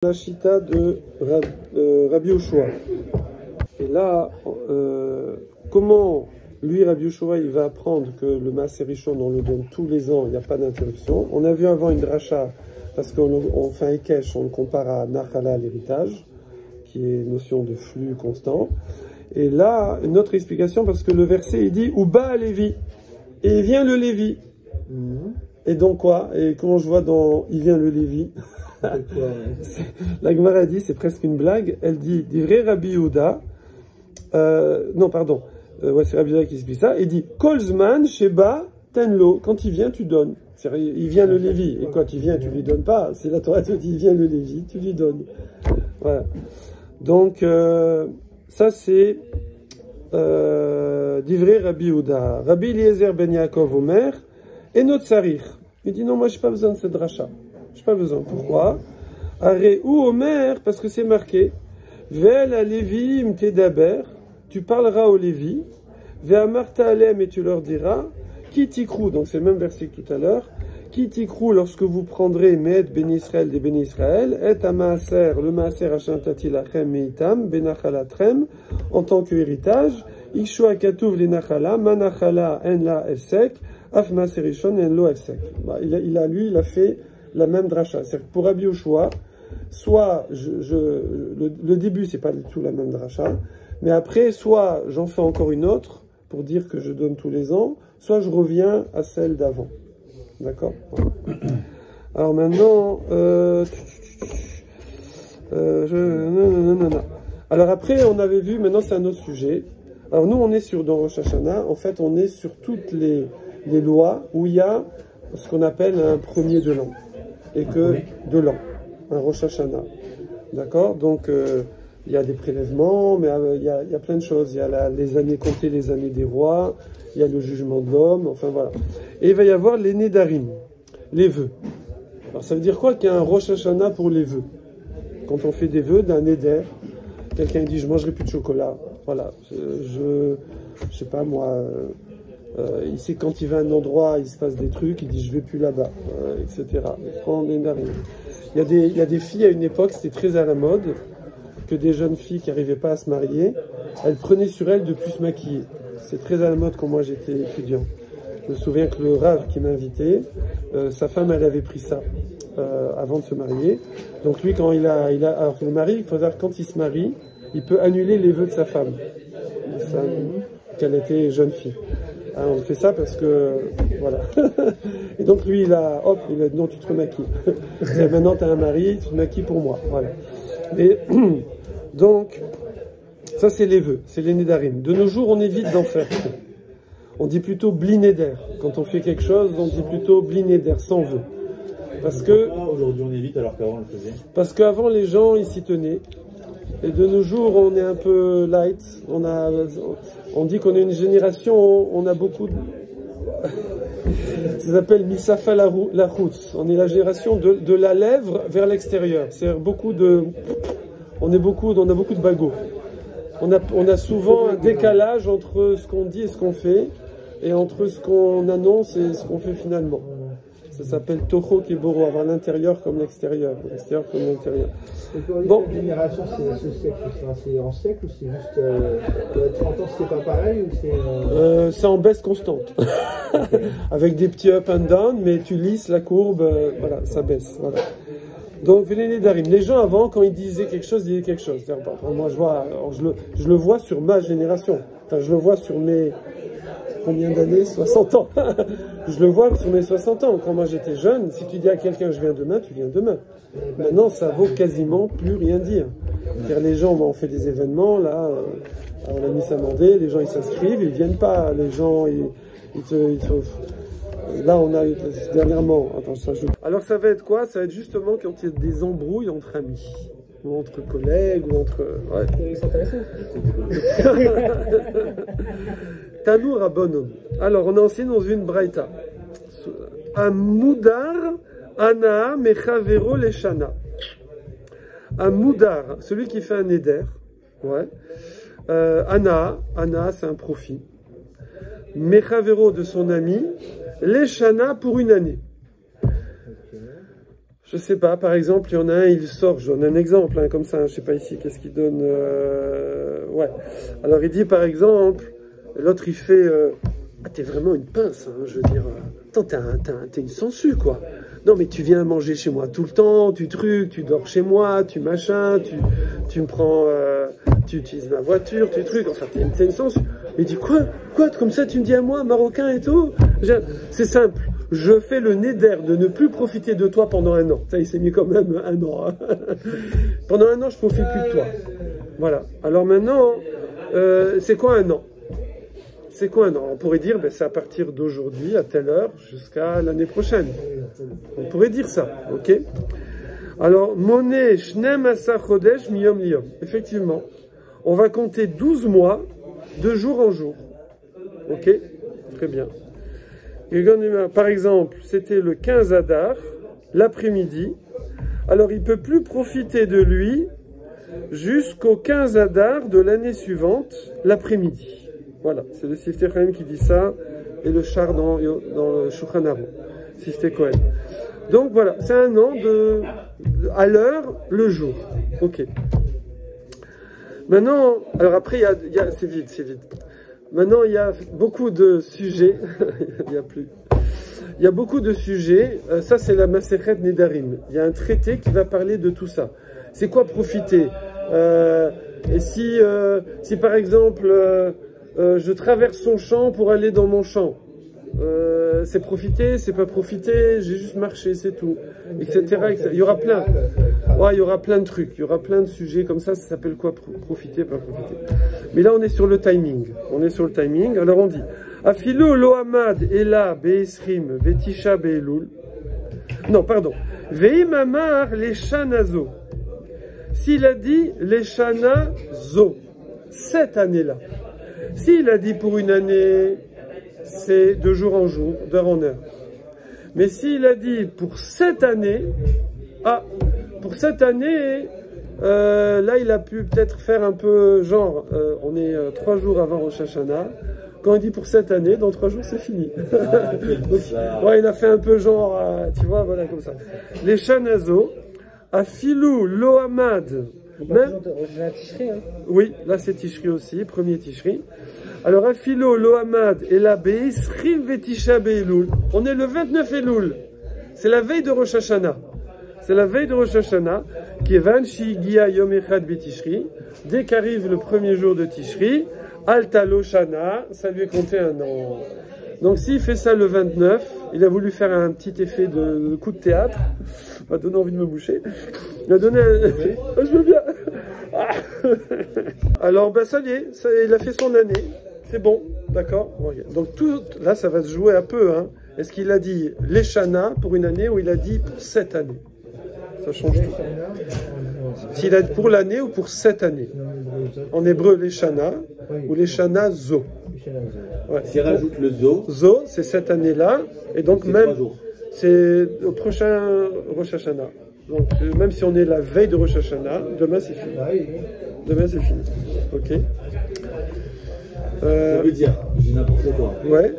La chita de Rabbi Yoshua. Et là, comment lui, Rabbi Yoshua, il va apprendre que le Maaser Rishon, on le donne tous les ans, il n'y a pas d'interruption. On a vu avant une dracha, parce qu'on fait un Ekesh, on le compare à Nachala, l'héritage, qui est une notion de flux constant. Et là, une autre explication, parce que le verset, il dit, Uba Lévi, et il vient le Lévi. Et donc quoi? Et quand je vois dans il vient le Lévi, la Gemara dit, c'est presque une blague, elle dit, divrei Rabbi Yehuda, non pardon, ouais, c'est Rabbi Yehuda qui explique ça, il dit, Kolzman Sheba Tenlo, quand il vient tu donnes, il vient le Lévi, et quand il vient tu lui donnes pas, c'est la Torah te dit, il vient le Lévi, tu lui donnes. Voilà. Donc, ça c'est divrei Rabbi Yehuda. Rabbi Eliezer ben Yaakov Omer, et notre sarir. Il dit non, moi j'ai pas besoin de cette dracha. J'ai pas besoin. Pourquoi? Aré ou Omer, parce que c'est marqué. Vel à Lévi mtedaber, tu parleras aux Lévi. Ve'amarta alem, et tu leur diras. Qui tikrou, donc c'est le même verset que tout à l'heure. Qui tikrou, lorsque vous prendrez Med ben Israël des ben Israël, et à Maaser, le Maaser Hashantati lachem meitam, benachalatrem, en tant que héritage. Ikshua katuv les nachala, manachala en la elsek. Af Maaser Rishon en lo elsek. Il a fait la même dracha. C'est-à-dire que pour Rabbi Yoshua, soit le début c'est pas du tout la même dracha, mais après soit j'en fais encore une autre pour dire que je donne tous les ans, soit je reviens à celle d'avant. D'accord? Alors maintenant, alors après on avait vu, maintenant c'est un autre sujet. Alors nous on est dans Rosh Hashanah, en fait on est sur toutes les lois où il y a ce qu'on appelle un premier de l'an, et que de l'an, un Rosh Hashanah. D'accord? Donc il y a des prélèvements, mais il y a plein de choses. Il y a les années comptées, les années des rois, il y a le jugement de l'homme, enfin voilà. Et il va y avoir les Nédarim, les vœux. Alors ça veut dire quoi qu'il y a un Rosh Hashanah pour les vœux? Quand on fait des vœux d'un Néder, quelqu'un dit je mangerai plus de chocolat. Voilà, je sais pas moi, il sait quand il va à un endroit, il se passe des trucs, il dit je vais plus là-bas, etc. Il prend les Nédarim. Il y a des filles à une époque, c'était très à la mode, que des jeunes filles qui n'arrivaient pas à se marier, elles prenaient sur elles de plus se maquiller. C'est très à la mode quand moi j'étais étudiant. Je me souviens que le Rav qui m'invitait, sa femme elle avait pris ça avant de se marier. Donc lui quand alors que le mari, il faut savoir quand il se marie, il peut annuler les vœux de sa femme, qu'elle était jeune fille. Alors, on fait ça parce que voilà. Et donc lui il a dit non tu te remaquilles. Maintenant tu as un mari, tu te maquilles pour moi. Voilà. Et donc ça c'est les vœux, c'est les Nédarim. De nos jours on évite d'en faire. On dit plutôt bli neder. Quand on fait quelque chose, on dit plutôt bli neder, sans vœux. Parce que aujourd'hui on évite alors qu'avant on le faisait. Parce qu'avant les gens ils s'y tenaient. Et de nos jours on est un peu light. On dit qu'on est une génération, on a beaucoup de... Ça s'appelle Misafa la route. On est la génération de la lèvre vers l'extérieur. C'est-à-dire on a beaucoup de bagots. On a souvent un décalage entre ce qu'on dit et ce qu'on fait, et entre ce qu'on annonce et ce qu'on fait finalement. Ça s'appelle Toho Keboro, avoir l'intérieur comme l'extérieur, l'extérieur comme l'intérieur. Bon. La génération, c'est ce siècle, c'est en siècle ou c'est juste 30 ans, c'est pas pareil ou c'est en baisse constante. Avec des petits up and down, mais tu lisses la courbe, voilà, ça baisse. Voilà. Donc, les Nédarim. Les gens avant, quand ils disaient quelque chose, ils disaient quelque chose. Moi, je le vois sur ma génération. Enfin, je le vois sur mes... Combien d'années? 60 ans. Je le vois sur mes 60 ans. Quand moi j'étais jeune, si tu dis à quelqu'un je viens demain, tu viens demain. Maintenant, ça vaut quasiment plus rien dire. C'est-à-dire, les gens, on fait des événements, là, on a mis ça mandé, les gens ils s'inscrivent, ils viennent pas. Les gens, là, on a dernièrement. Attends, ça joue. Alors, ça va être quoi? Ça va être justement quand il y a des embrouilles entre amis. Ou entre collègues, ou entre... Ouais. C'est intéressant. Tanu Rabbanon. Alors, on a enseigné dans une braïta. Amoudar ana mechavero leshana. Amoudar, celui qui fait un éder. Ouais. Ana, c'est un profit. Mechavero de son ami. Leshana pour une année. Je sais pas, par exemple, il y en a un, il sort, je donne un exemple, hein, comme ça, hein, je sais pas ici, qu'est-ce qu'il donne, ouais. Alors il dit par exemple, l'autre il fait, ah, t'es vraiment une pince, hein, je veux dire, attends, t'es une sangsue, quoi. Non mais tu viens manger chez moi tout le temps, tu dors chez moi, tu machin, tu me prends, tu utilises ma voiture, tu trucs, enfin t'es une sangsue. Il dit quoi, comme ça tu me dis à moi, marocain et tout? C'est simple. Je fais le neder de ne plus profiter de toi pendant un an. Ça, il s'est mis quand même un an. Hein. Pendant un an, je ne profite plus de toi. Voilà. Alors maintenant, c'est quoi un an? C'est quoi un an? On pourrait dire, ben, c'est à partir d'aujourd'hui, à telle heure, jusqu'à l'année prochaine. On pourrait dire ça, ok? Alors, Moné, Shnem Asa Chodesh, Miyom Liyom. Effectivement, on va compter 12 mois, de jour en jour. Ok? Très bien. Par exemple, c'était le 15 Adar, l'après-midi. Alors, il ne peut plus profiter de lui jusqu'au 15 Adar de l'année suivante, l'après-midi. Voilà, c'est le Siftei Chaim qui dit ça, et le char dans le Shulchan Aruch, Siftei Kohen. Donc voilà, c'est un an à l'heure, le jour. Ok. Maintenant, alors après, c'est vide. Maintenant, il y a beaucoup de sujets. Il y a beaucoup de sujets. Ça, c'est la Masechet Nedarim. Il y a un traité qui va parler de tout ça. C'est quoi profiter? Et si par exemple, je traverse son champ pour aller dans mon champ, c'est profiter, c'est pas profiter, j'ai juste marché, c'est tout, etc., etc. Il y aura plein. Ouais, il y aura plein de trucs, il y aura plein de sujets comme ça s'appelle quoi? Profiter, pas profiter. Mais là, on est sur le timing. Alors, on dit Afilo lohamad ela be'esrim vetisha be'elul. Non, pardon. Ve'imamar leshanazo. S'il a dit leshanazo, cette année-là. S'il a dit pour une année, c'est de jour en jour, d'heure en heure. Mais s'il a dit pour cette année, pour cette année, là il a pu peut-être faire un peu genre, on est 3 jours avant Rosh Hashanah. Quand il dit pour cette année, dans 3 jours c'est fini. Donc, ouais, il a fait un peu genre, tu vois, voilà comme ça. Les Shanazo, Afilou, Lohamad. Oui, là c'est Tishri aussi, premier Tishri. Alors Afilo, Lohamad et la Be'isrim Vetisha Be'elul. On est le 29 Elul. C'est la veille de Rosh Hashanah. Qui est Van Shigia Yom Echad Betishri. Dès qu'arrive le premier jour de Tishri, Alta Loshana, ça lui est compté un an. Donc s'il fait ça le 29, il a voulu faire un petit effet de coup de théâtre. Ça m'a donné envie de me boucher. Il a donné un... Je veux bien. Alors ben ça y est, il a fait son année. C'est bon, d'accord. Donc tout, là ça va se jouer un peu. Hein. Est-ce qu'il a dit l'Eshana pour une année ou il a dit pour cette année? Ça change tout. S'il a dit pour l'année ou pour cette année. En hébreu, l'Eshana ou l'Eshana Zo. Ouais. S'il rajoute le Zo. Zo, c'est cette année-là. Et donc même, c'est au prochain Rosh Hashanah. Donc même si on est la veille de Rosh Hashanah, demain c'est fini. Demain c'est fini. Ok. Ça veut dire, j'ai n'importe quoi. Ouais.